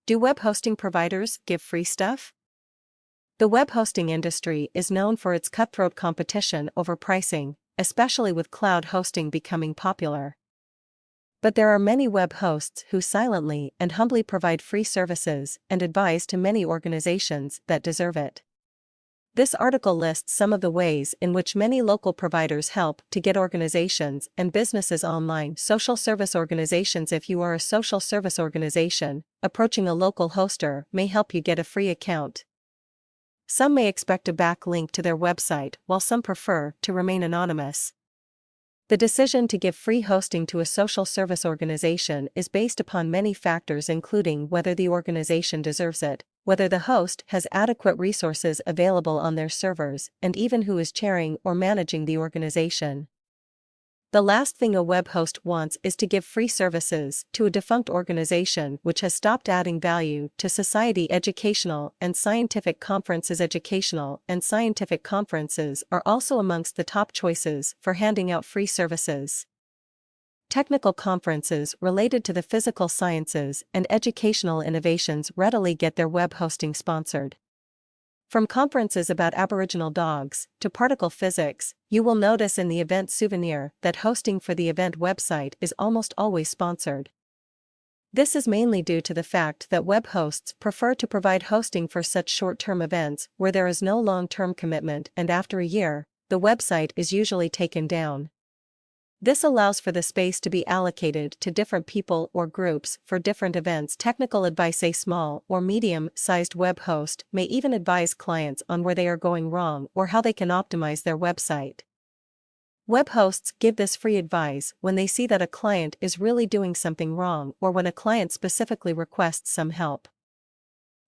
Do web hosting providers give free stuff? The web hosting industry is known for its cutthroat competition over pricing, especially with cloud hosting becoming popular. But there are many web hosts who silently and humbly provide free services and advice to many organizations that deserve it. This article lists some of the ways in which many local providers help to get organizations and businesses online. Social service organizations. If you are a social service organization, approaching a local hoster may help you get a free account. Some may expect a backlink to their website, while some prefer to remain anonymous. The decision to give free hosting to a social service organization is based upon many factors, including whether the organization deserves it, whether the host has adequate resources available on their servers, and even who is chairing or managing the organization. The last thing a web host wants is to give free services to a defunct organization which has stopped adding value to society. Educational and scientific conferences. Educational and scientific conferences are also amongst the top choices for handing out free services. Technical conferences related to the physical sciences and educational innovations readily get their web hosting sponsored. From conferences about Aboriginal dogs to particle physics, you will notice in the event souvenir that hosting for the event website is almost always sponsored. This is mainly due to the fact that web hosts prefer to provide hosting for such short-term events where there is no long-term commitment, and after a year, the website is usually taken down. This allows for the space to be allocated to different people or groups for different events. Technical advice. A small or medium-sized web host may even advise clients on where they are going wrong or how they can optimize their website. Web hosts give this free advice when they see that a client is really doing something wrong or when a client specifically requests some help.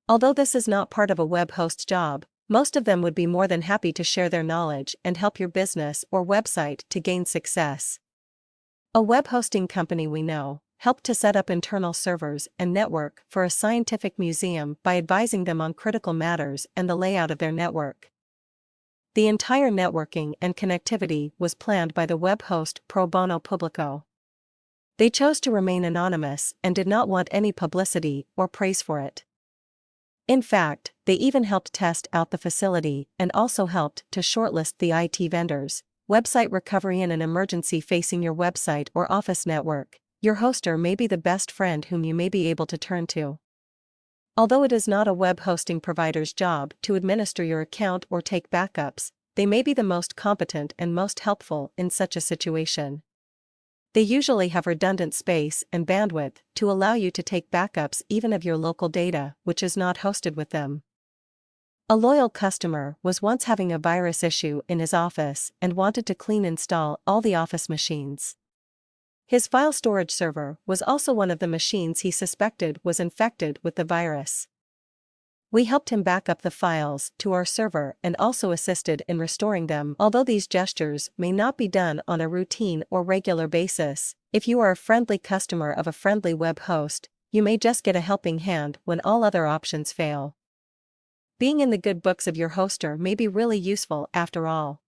Although this is not part of a web host's job, most of them would be more than happy to share their knowledge and help your business or website to gain success. A web hosting company we know helped to set up internal servers and network for a scientific museum by advising them on critical matters and the layout of their network. The entire networking and connectivity was planned by the web host Pro Bono Publico. They chose to remain anonymous and did not want any publicity or praise for it. In fact, they even helped test out the facility and also helped to shortlist the IT vendors. Website recovery. In an emergency facing your website or office network, your hoster may be the best friend whom you may be able to turn to. Although it is not a web hosting provider's job to administer your account or take backups, they may be the most competent and most helpful in such a situation. They usually have redundant space and bandwidth to allow you to take backups even of your local data, which is not hosted with them. A loyal customer was once having a virus issue in his office and wanted to install all the office machines. His file storage server was also one of the machines he suspected was infected with the virus. We helped him back up the files to our server and also assisted in restoring them. Although these gestures may not be done on a routine or regular basis, if you are a friendly customer of a friendly web host, you may just get a helping hand when all other options fail. Being in the good books of your hoster may be really useful after all.